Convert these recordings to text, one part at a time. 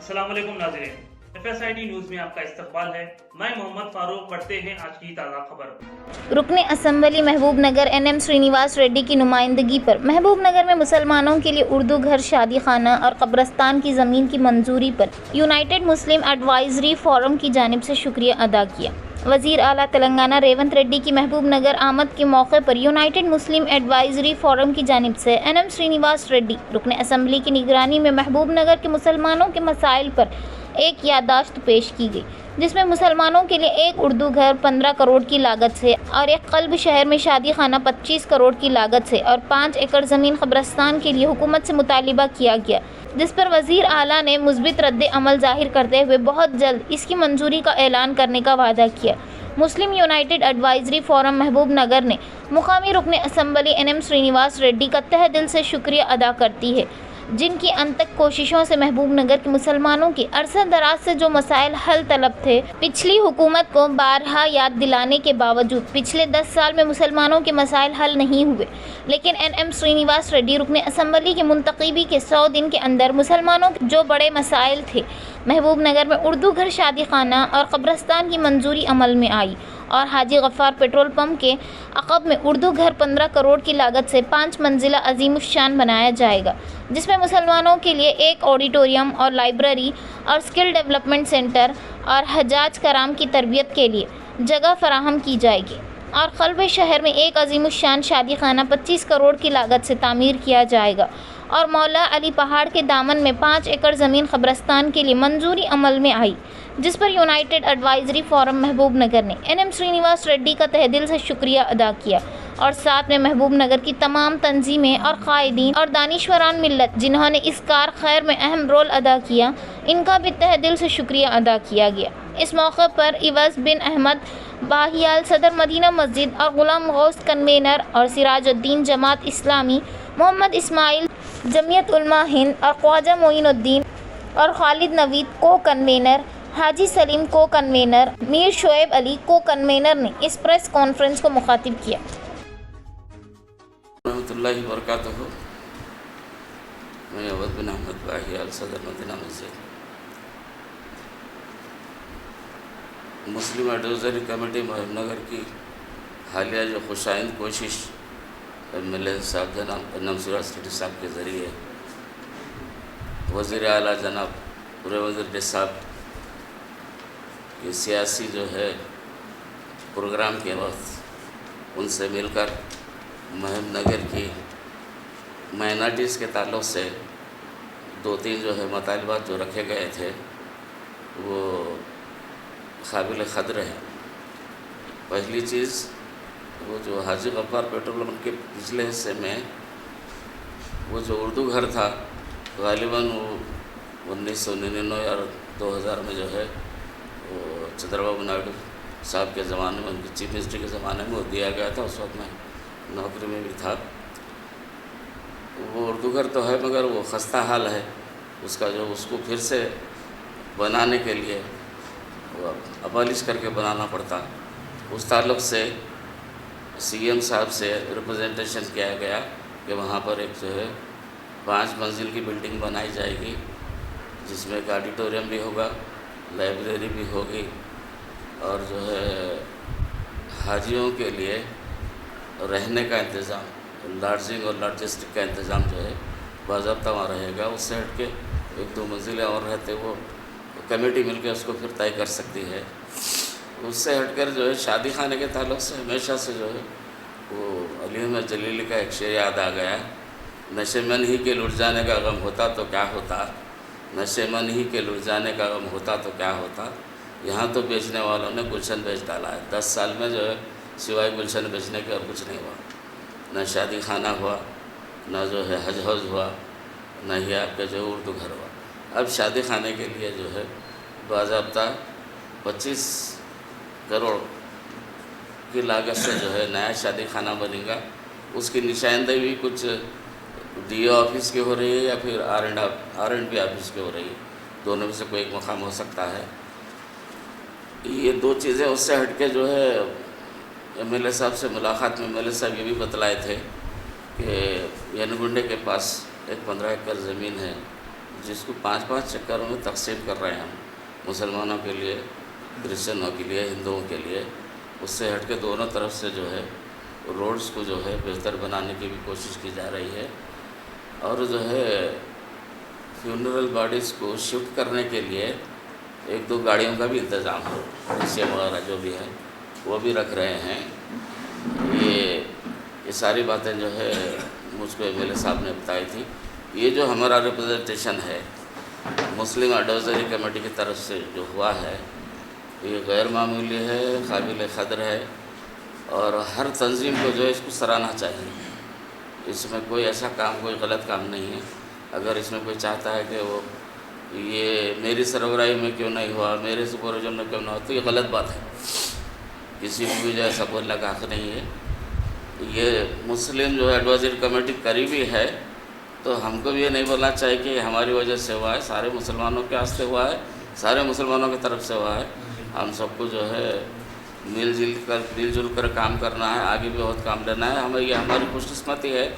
अस्सलाम वालेकुम नाज़रीन, FSID न्यूज़ में आपका इस्तकबाल है। मैं मोहम्मद फारूक। पढ़ते हैं आज की ताज़ा खबर। रुकने असम्बली महबूब नगर NM श्रीनिवास रेड्डी की नुमाइंदगी पर महबूब नगर में मुसलमानों के लिए उर्दू घर, शादी खाना और कब्रस्तान की ज़मीन की मंजूरी पर यूनाइटेड मुस्लिम एडवाइजरी फोरम की जानिब से शुक्रिया अदा किया। वज़ीर आला तेलंगाना रेवंत रेड्डी की महबूब नगर आमद के मौके पर यूनाइटेड मुस्लिम एडवाइजरी फोरम की जानिब से NM श्रीनिवास रेड्डी रुकने असम्बली की निगरानी में महबूब नगर के मुसलमानों के मसाइल पर एक याददाश्त पेश की गई, जिसमें मुसलमानों के लिए एक उर्दू घर 15 करोड़ की लागत से और एक कल्ब शहर में शादी खाना 25 करोड़ की लागत से और 5 एकड़ ज़मीन कब्रस्तान के लिए हुकूमत से मुतालिबा किया गया, जिस पर वज़ीर आला ने मुस्बित रद्द अमल ज़ाहिर करते हुए बहुत जल्द इसकी मंजूरी का ऐलान करने का वादा किया। मुस्लिम यूनाइटेड एडवाइजरी फोरम महबूब नगर ने मुकामी रुकने असम्बली NM श्रीनिवास रेड्डी का तहे दिल से शुक्रिया अदा करती है, जिनकी अनतक कोशिशों से महबूब नगर के मुसलमानों के अरसा दराज से जो मसाइल हल तलब थे, पिछली हुकूमत को बारहा याद दिलाने के बावजूद पिछले 10 साल में मुसलमानों के मसाइल हल नहीं हुए। लेकिन NM श्रीनिवास रेड्डी रुकने असम्बली के मुंतखबी के 100 दिन के अंदर मुसलमानों के जो बड़े मसाइल थे, महबूब नगर में उर्दू घर, शादी खाना और कब्रस्तान की मंजूरी अमल में आई और हाजी गफ्फार पेट्रोल पंप के अक़ब में उर्दू घर 15 करोड़ की लागत से 5 मंजिला अज़ीमुश्शान बनाया जाएगा, जिसमें मुसलमानों के लिए एक ऑडिटोरियम और लाइब्रेरी और स्किल डेवलपमेंट सेंटर और हजाज कराम की तरबियत के लिए जगह फराहम की जाएगी और कल्ब शहर में एक अज़ीमुश्शान शादी खाना 25 करोड़ की लागत से तामीर किया जाएगा और मौला अली पहाड़ के दामन में 5 एकड़ ज़मीन कब्रस्तान के लिए मंजूरी अमल में आई, जिस पर यूनाइटेड एडवाइजरी फोरम महबूब नगर ने NM श्रीनिवास रेड्डी का तहे दिल से शुक्रिया अदा किया और साथ में महबूब नगर की तमाम तंजीमें और कायदीन और दानिशवरान मिल्लत जिन्होंने इस कार खैर में अहम रोल अदा किया, इनका भी तहे दिल से शुक्रिया अदा किया गया। इस मौके पर इवज़ बिन अहमद बाहियाल सदर मदीना मस्जिद और गुलाम गौस कन्वेनर और सिराजुद्दीन जमात इस्लामी, मोहम्मद इस्माइल जमियत उलमा हिंद और ख्वाजा मोइनुद्दीन और खालिद नवीद को कन्वेनर, हाजी सलीम को कन्वेनर, मीर शोएब अली को कन्वेनर ने इस प्रेस कॉन्फ्रेंस को मुखातिब किया। रहमतुल्लाहि व बरकातुहू। मैं अवध बिन अहमद बाहियाल सदर मदीना मस्जिद। मुस्लिम एडवाइजरी कमेटी महबूब नगर की हालिया जो खुशाइंद कोशिश MLA साहब जनाब NM श्रीनिवास रेड्डी साहब के ज़रिए वज़ीर आला जनाब रेवंत रेड्डी साहब के सियासी जो है प्रोग्राम के वक्त उनसे मिलकर महबूब नगर की माइनॉरिटीज़ के ताल्लुक़ से 2-3 जो है मतालबात जो रखे गए थे वो काबिल क़द्र है। पहली चीज़ वो जो हाजी गफ्फार पेट्रोल पंप के पिछले हिस्से में वो जो उर्दू घर था, गालिबन वो 1999 और 2000 में जो है वो चंद्रबाबू नायडू साहब के ज़माने में, उनके चीफ मिनिस्टर के ज़माने में वो दिया गया था। उस वक्त मैं नौकरी में भी था। वो उर्दू घर तो है मगर वो खस्ता हाल है, उसका जो उसको फिर से बनाने के लिए वो अबालिश करके बनाना पड़ता। उस ताल्लुक़ से CM साहब से रिप्रेजेंटेशन किया गया कि वहाँ पर एक जो है 5 मंजिल की बिल्डिंग बनाई जाएगी, जिसमें एक ऑडिटोरियम भी होगा, लाइब्रेरी भी होगी और जो है हाजियों के लिए रहने का इंतज़ाम, लॉजिंग और लॉजिस्टिक का इंतज़ाम जो है बाज़ाब्ता वहाँ रहेगा। उससे हट के 1-2 मंजिलें और रहते वो कमेटी मिलकर उसको फिर तय कर सकती है। उससे हटकर जो है शादी खाने के ताल्लुक़ से हमेशा से जो है वो अली अहमद जलीली का एक शेर याद आ गया, नशे मन ही के लुट जाने का गम होता तो क्या होता, नशे मन ही के लुट जाने का गम होता तो क्या होता। यहाँ तो बेचने वालों ने गुलशन बेच डाला है। 10 साल में जो है सिवाय गुलशन बेचने के और कुछ नहीं हुआ, न शादी खाना हुआ, न जो है हज हौज हुआ, न ही आपके जो उर्दू घर हुआ। अब शादी खाने के लिए जो है बाज़ाब्ता 25 करोड़ की लागत से जो है नया शादी खाना बनेगा। उसकी निशानदेही भी कुछ DO ऑफिस की हो रही है या फिर R&B ऑफिस की हो रही है, दोनों में से कोई एक मकाम हो सकता है। ये 2 चीज़ें उससे हटके जो है MLA साहब से मुलाकात में MLA साहब ये भी बतलाए थे कि यनगुंडे के पास एक 15 एकड़ ज़मीन है جس کو 5-5 چکروں میں تقسیم کر رہے ہیں ہم، مسلمانوں کے لیے، کرسچنوں کے لیے، ہندوؤں کے لیے. اس سے ہٹ کے دونوں طرف سے جو ہے روڈز کو جو ہے بہتر بنانے کی بھی کوشش کی جا رہی ہے. اور جو ہے فیونرل باڈیز کو شفٹ کرنے کے لیے 1-2 گاڑیوں کا بھی انتظام ہے، ریکشے وغیرہ جو بھی ہے وہ بھی رکھ رہے ہیں. یہ ساری باتیں جو ہے مجھ کو ایم ایل اے صاحب نے بتائی تھی. یہ جو ہمارا ریپرزنٹیشن ہے مسلم ایڈوائزری کمیٹی کی طرف سے جو ہوا ہے، یہ غیر معمولی ہے، قابل قدر ہے، اور ہر تنظیم کو جو ہے اس کو سراہنا چاہیے. اس میں کوئی ایسا کام، کوئی غلط کام نہیں ہے. اگر اس میں کوئی چاہتا ہے کہ وہ یہ میری سربراہی میں کیوں نہیں ہوا، میرے سپرویژن میں کیوں نہ ہوا، تو یہ غلط بات ہے. کسی کو بھی جو ایسا بولنے کا حق نہیں ہے. یہ مسلم جو ہے ایڈوائزری کمیٹی قریبی ہے، تو ہم کو بھی یہ نہیں بولنا چاہیے کہ ہماری وجہ سے ہوا ہے. سارے مسلمانوں کے واسطے ہوا ہے، سارے مسلمانوں کی طرف سے ہوا ہے. ہم سب کو جو ہے مل جل کر کام کرنا ہے، آگے بھی بہت کام لینا ہے. ہمیں یہ ہماری خوش قسمتی ہے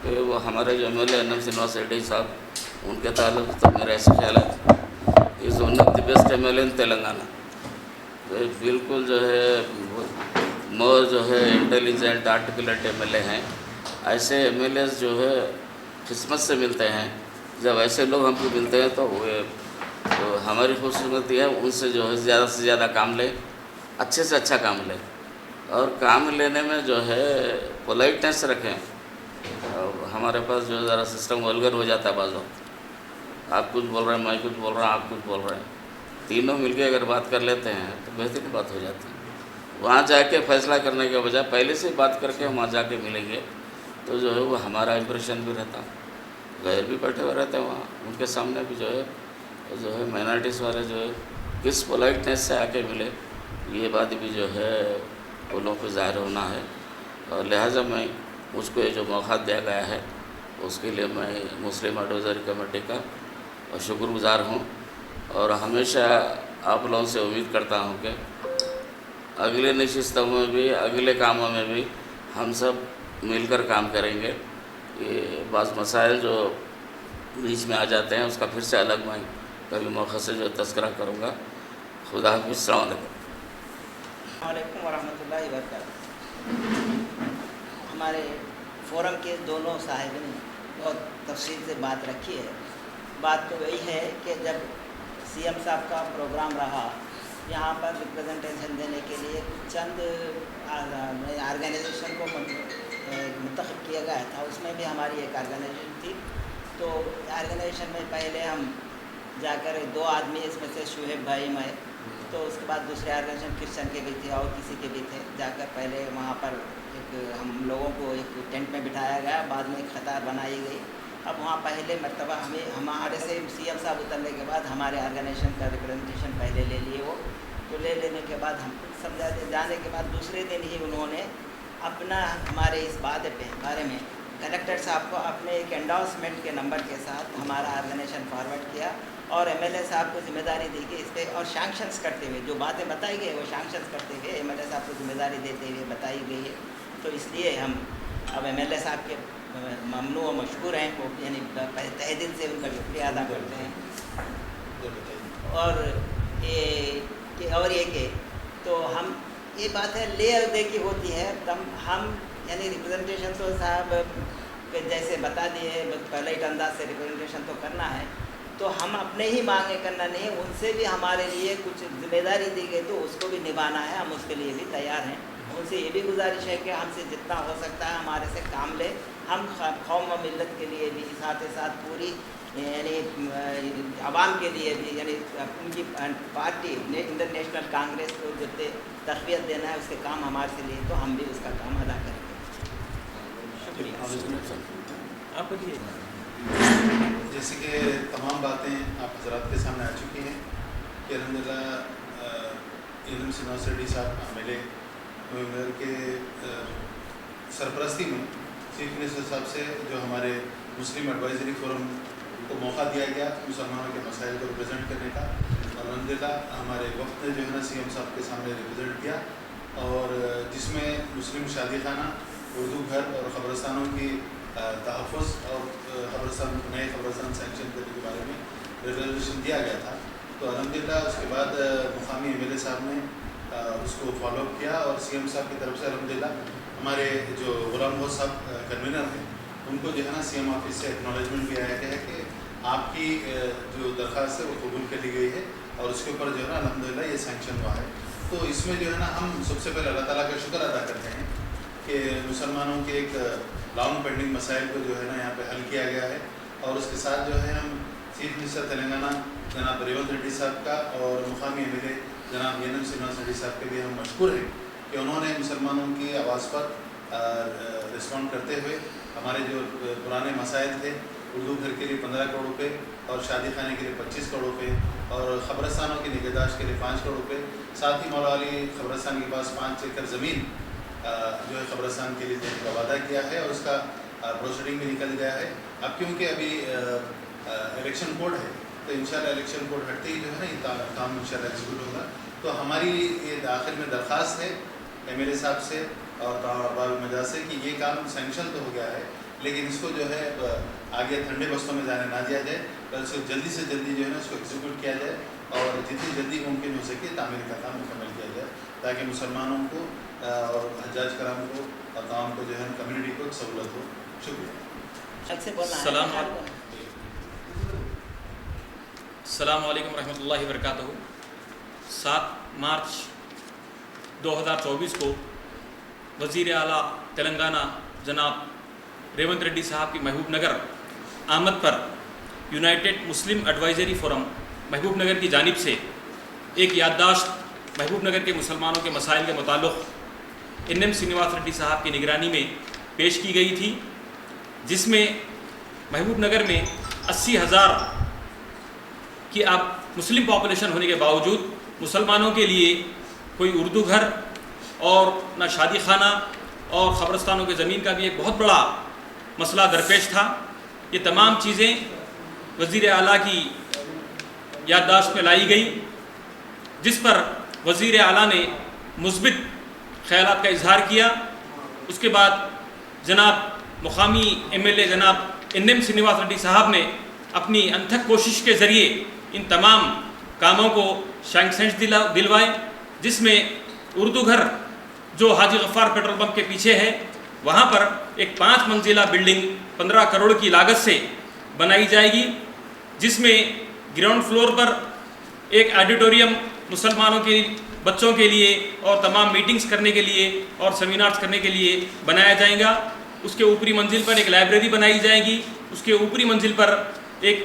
کہ وہ ہمارے جو M L A NM Srinivas Reddy صاحب، ان کے تعلق تو میرا ایسا خیال ہے is one of the best M L A in Telangana. بالکل جو ہے مور جو ہے intelligent articulate M L A ہیں. ایسے ایم ایل ایز جو ہے قسمت سے ملتے ہیں. جب ایسے لوگ ہم کو ملتے ہیں تو ہماری خوش قسمتی ہے. ان سے جو ہے زیادہ سے زیادہ کام لیں، اچھے سے اچھا کام لیں، اور کام لینے میں جو ہے پولائٹنس رکھیں. ہمارے پاس جو ذرا سسٹم ولگر ہو جاتا ہے بعض وقت، آپ کچھ بول رہے ہیں، میں کچھ بول رہا ہوں، آپ کچھ بول رہے ہیں، تینوں مل کے اگر بات کر لیتے ہیں تو بہترین بات ہو جاتی ہے. وہاں جا کے فیصلہ کرنے کے بجائے پہلے سے بات کر کے وہاں جا کے ملیں گے تو جو ہے وہ ہمارا امپریشن بھی رہتا. غیر بھی بیٹھے ہوئے رہتے ہیں وہاں، ان کے سامنے بھی جو ہے مائنارٹیز والے جو ہے کس پولائٹنس سے آ کے ملے، یہ بات بھی جو ہے ان لوگوں کو ظاہر ہونا ہے. اور لہٰذا مجھ کو یہ جو موقع دیا گیا ہے اس کے لیے میں مسلم ایڈوائزری کمیٹی کا شکر گزار ہوں. اور ہمیشہ آپ لوگوں سے امید کرتا ہوں کہ اگلے نشستوں میں بھی، اگلے کاموں میں بھی ہم سب مل کر کام کریں گے. یہ بعض مسائل جو بیچ میں آ جاتے ہیں اس کا پھر سے الگ میں کبھی موقع سے جو تذکرہ کروں گا. خدا حافظ. السلام علیکم. السلام علیکم ورحمۃ اللہ وبرکاتہ. ہمارے فورم کے دونوں صاحبین نے بہت تفصیل سے بات رکھی ہے. بات تو وہی ہے کہ جب CM صاحب کا پروگرام رہا یہاں پر ریپرزنٹیشن دینے کے لیے چند آرگنائزیشن کو منتخب کیا گیا تھا. اس میں بھی ہماری ایک آرگنائزیشن تھی. تو آرگنائزیشن میں پہلے ہم جا کر 2 آدمی، اس میں سے شعیب بھائی میں، تو اس کے بعد دوسرے آرگنائزیشن کرسچن کے بھی تھے اور کسی کے بھی تھے. جا کر پہلے وہاں پر ہم لوگوں کو ایک ٹینٹ میں بٹھایا گیا، بعد میں ایک قطار بنائی گئی. اب وہاں پہلے مرتبہ ہمارے سے CM صاحب اترنے کے بعد ہمارے آرگنائزیشن کا ریپرزنٹیشن پہلے لے لیے. وہ تو لے لینے کے بعد ہم کو سمجھا جانے کے بعد دوسرے دن ہی انہوں نے اپنا ہمارے اس بارے میں کلیکٹر صاحب کو اپنے ایک انڈورسمنٹ کے نمبر کے ساتھ ہمارا آرگنائزیشن فارورڈ کیا اور MLA صاحب کو ذمہ داری دی کہ اس پہ اور سینکشنس کرتے ہوئے جو باتیں بتائی گئی وہ سینکشنس کرتے ہوئے MLA صاحب کو ذمہ داری دیتے ہوئے بتائی گئی ہے. تو اس لیے ہم اب MLA صاحب کے ممنوع و مشکور ہیں. وہ یعنی تہ دل سے ان کا شکریہ ادا کرتے ہیں. اور یہ کہ تو ہم یہ بات ہے لے اور دے کی ہوتی ہے. ہم یعنی ریپرزنٹیشن تو صاحب جیسے بتا دیے پلیٹ انداز سے ریپرزنٹیشن تو کرنا ہے. تو ہم اپنے ہی مانگے کرنا نہیں، ان سے بھی ہمارے لیے کچھ ذمہ داری دی گئی تو اس کو بھی نبھانا ہے. ہم اس کے لیے بھی تیار ہیں. ان سے یہ بھی گزارش ہے کہ ہم سے جتنا ہو سکتا ہے ہمارے سے کام لے. ہم قوم و ملت کے لیے بھی ساتھ پوری یعنی عوام کے لیے بھی، یعنی ان کی پارٹی انٹرنیشنل کانگریس کو جتنے تقویت دینا ہے اس کے کام ہمارے سے لیے تو ہم بھی اس کا کام ادا کریں گے. شکریہ. آپ بتائیے. جیسے کہ تمام باتیں آپ حضرات کے سامنے آ چکی ہیں کہ الحمدللہ NM سرینواس ریڈی صاحب MLA نگر کے سرپرستی میں چیف منسٹر صاحب سے جو ہمارے مسلم ایڈوائزری فورم کو موقع دیا گیا مسلمانوں کے مسائل کو ریپرزینٹ کرنے کا. اور الحمدللہ ہمارے وقت نے جو ہے نا CM صاحب کے سامنے ریپرزینٹ کیا، اور جس میں مسلم شادی خانہ، اردو گھر اور قبرستانوں کی तहफ़्फ़ुज़ और ख़बरस्तान नए ख़बरस्तान सैंक्शन करने के बारे में रेजोल्यूशन दिया गया था। तो अल्हम्दुलिल्लाह उसके बाद मुक़ामी MLA साहब ने उसको फॉलोअप किया और CM साहब की तरफ से अल्हम्दुलिल्लाह हमारे जो गुलाम गौस साहब कन्वीनर हैं उनको जो है ना CM ऑफिस से एक्नॉलेजमेंट भी आया गया है कि आपकी जो दरख्वास्त है वो कबूल कर ली गई है और उसके ऊपर जो है ना अल्हम्दुलिल्लाह ये सैंक्शन हुआ है। तो इसमें जो है ना हम सबसे पहले अल्लाह ताला का शुक्र अदा करते हैं कि मुसलमानों के एक लॉन्ग पेंडिंग मसाइल को जो है ना यहाँ पे हल किया गया है। और उसके साथ जो है हम चीफ मिनिस्टर तेलंगाना जनाब रेवंत रेड्डी साहब का और मुक़ामी MLA जनाब NM श्रीनिवास रेड्डी साहब के भी हम मशकूर हैं कि उन्होंने मुसलमानों की आवाज़ पर रिस्पॉन्ड करते हुए हमारे जो पुराने मसाइल थे उर्दू घर के लिए 15 करोड़ रुपये और शादी खाने के लिए 25 करोड़ रुपये और ख़बरस्तानों की निगहदाश्त के लिए 5 करोड़ रुपये, साथ ही मौला अली ख़बरस्तान के पास 5 एकड़ ज़मीन जो है ख़बरस्तान के लिए देने का वादा किया है और उसका प्रोसीडिंग भी निकल गया है। अब क्योंकि अभी इलेक्शन कोड है तो इंशाल्लाह इलेक्शन कोड हटते ही जो है ना ये काम इंशाल्लाह एग्जीक्यूट होगा। तो हमारी ये आखिर में दरख्वास्त है MLA साहब से और अरबाब मजाज से कि ये काम सैंक्शन तो हो गया है लेकिन इसको जो है आगे ठंडे बस्तों में जाने ना दिया जाए और इसको जल्दी से जल्दी जो है ना इसको एग्जीक्यूट किया जाए और जितनी जल्दी मुमकिन हो सके तामीर का काम मुकम्मल किया जाए ताकि मुसलमानों को और हज्जाज कराम को और गाँव को जो है कम्युनिटी को सहूलत हो। शुक्रिया। अस्सलामु अलैकुम रहमतुल्लाहि व बरकातहू। 7 मार्च 2024 को वज़ीर आला तेलंगाना जनाब रेवंत रेड्डी साहब की महबूब नगर आमद पर यूनाइटेड मुस्लिम एडवाइज़री फोरम महबूब नगर की जानिब से एक याददाश्त महबूब नगर के मुसलमानों के मसाइल के मुताल्लिक़ NM श्रीनिवास रेड्डी साहब की निगरानी में पेश की गई थी, जिसमें महबूब नगर में 80,000 कि आप मुस्लिम पॉपुलेशन होने के बावजूद मुसलमानों के लिए कोई उर्दू घर और ना शादी खाना और ख़बरस्तानों के ज़मीन का भी एक बहुत बड़ा मसला दरपेश था। ये तमाम चीज़ें वज़ीर आला की याददाश्त में लाई गई, जिस पर वज़ीर आला ने मुस्बित ख़यालात का इजहार किया। उसके बाद जनाब मुक़ामी MLA जनाब NM श्रीनिवास रेड्डी साहब ने अपनी अनथक कोशिश के ज़रिए इन तमाम कामों को सैंक्शंस दिलवाए, जिसमें उर्दू घर जो हाजी गफ्फार पेट्रोल पंप के पीछे है वहाँ पर एक 5 मंजिला बिल्डिंग 15 करोड़ की लागत से बनाई जाएगी, जिसमें ग्राउंड फ्लोर पर एक ऑडिटोरियम मुसलमानों के बच्चों के लिए और तमाम मीटिंग्स करने के लिए और सेमिनार्स करने के लिए बनाया जाएगा। उसके ऊपरी मंजिल पर एक लाइब्रेरी बनाई जाएगी। उसके ऊपरी मंजिल पर एक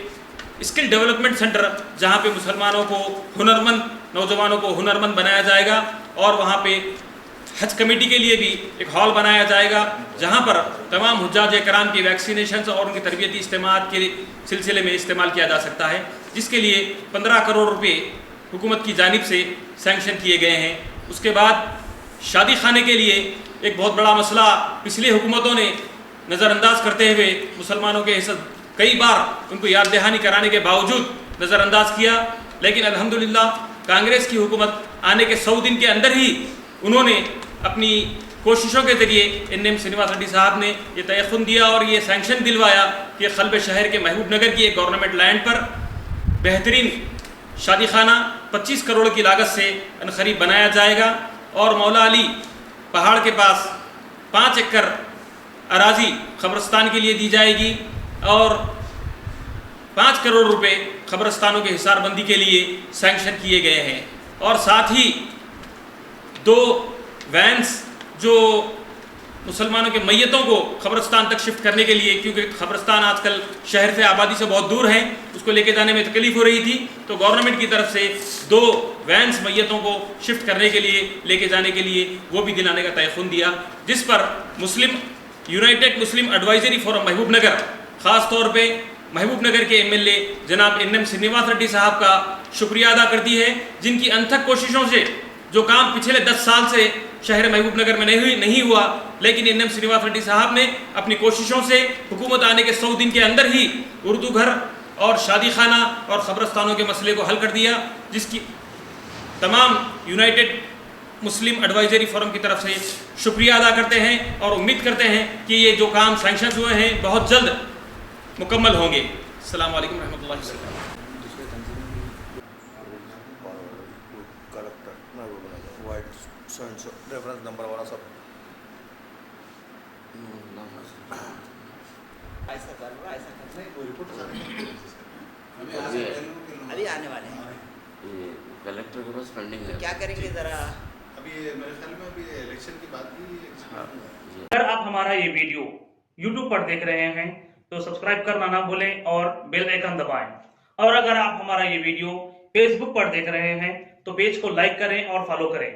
स्किल डेवलपमेंट सेंटर जहाँ पे मुसलमानों को हुनरमंद नौजवानों को हुनरमंद बनाया जाएगा और वहाँ पे हज कमेटी के लिए भी एक हॉल बनाया जाएगा, जहाँ पर तमाम हुज्जाज कराम की वैक्सीनेशन और उनकी तरबियती इस्तेमाल के सिलसिले में इस्तेमाल किया जा सकता है, जिसके लिए 15 करोड़ रुपये हुकूमत की जानिब से सैंक्शन किए गए हैं। उसके बाद शादी खाने के लिए एक बहुत बड़ा मसला पिछली हुकूमतों ने नज़रअंदाज करते हुए मुसलमानों के हिस्सा कई बार उनको याद दहानी कराने के बावजूद नज़रअंदाज किया, लेकिन अल्हम्दुलिल्लाह कांग्रेस की हुकूमत आने के 100 दिन के अंदर ही उन्होंने अपनी कोशिशों के ज़रिए NM श्रीनिवास रेड्डी साहब ने ये तयक़ुन दिया और ये सैंक्शन दिलवाया कि क़ल्ब शहर के महबूब नगर की एक गवर्नमेंट लैंड पर बेहतरीन शादी खाना 25 करोड़ की लागत से अनखरीब बनाया जाएगा और मौला अली पहाड़ के पास 5 एकड़ अराजी ख़बरस्तान के लिए दी जाएगी और 5 करोड़ रुपए ख़बरस्तानों के हिसारबंदी के लिए सैंक्शन किए गए हैं। और साथ ही 2 वैन्स जो मुसलमानों के मैयतों को ख़बरस्तान तक शिफ्ट करने के लिए, क्योंकि ख़बरस्तान आजकल शहर से आबादी से बहुत दूर है, उसको लेके जाने में तकलीफ़ हो रही थी, तो गवर्नमेंट की तरफ से 2 वैन्स मैयतों को शिफ्ट करने के लिए लेके जाने के लिए वो भी दिलाने का तयक़ुन दिया, जिस पर यूनाइटेड मुस्लिम एडवाइज़री फोरम महबूब नगर ख़ास तौर पे महबूब नगर के MLA जनाब NM श्रीनिवास रेड्डी साहब का शुक्रिया अदा करती है, जिनकी अनथक कोशिशों से जो काम पिछले 10 साल से शहर महबूब नगर में नहीं हुआ, लेकिन NM श्रीनिवास रेड्डी साहब ने अपनी कोशिशों से हुकूमत आने के 100 दिन के अंदर ही उर्दू घर और शादी खाना और ख़बरस्तानों के मसले को हल कर दिया, जिसकी तमाम यूनाइटेड مسلم ایڈوائزری فورم کی طرف سے شکریہ ادا کرتے ہیں اور امید کرتے ہیں کہ یہ جو کام سینکشن ہوئے ہیں بہت جلد مکمل ہوں گے. السلام علیکم ورحمۃ اللہ وبرکاتہ. ریفرنس نمبر والا سب ایسا کر رہا ایسا کر نہیں وہ رپورٹ ابھی آنے والے ہیں. یہ کلیکٹر کے پاس پینڈنگ ہے. کیا کریں گے ذرا ابھی میرے خیال میں ابھی الیکشن کی بات بھی اگر آپ ہمارا یہ ویڈیو YouTube پر دیکھ رہے ہیں تو سبسکرائب کرنا نہ بھولیں اور بیل آئیکن دبائیں. اور اگر آپ ہمارا یہ ویڈیو فیس بک پر دیکھ رہے ہیں تو پیج کو لائک کریں اور فالو کریں.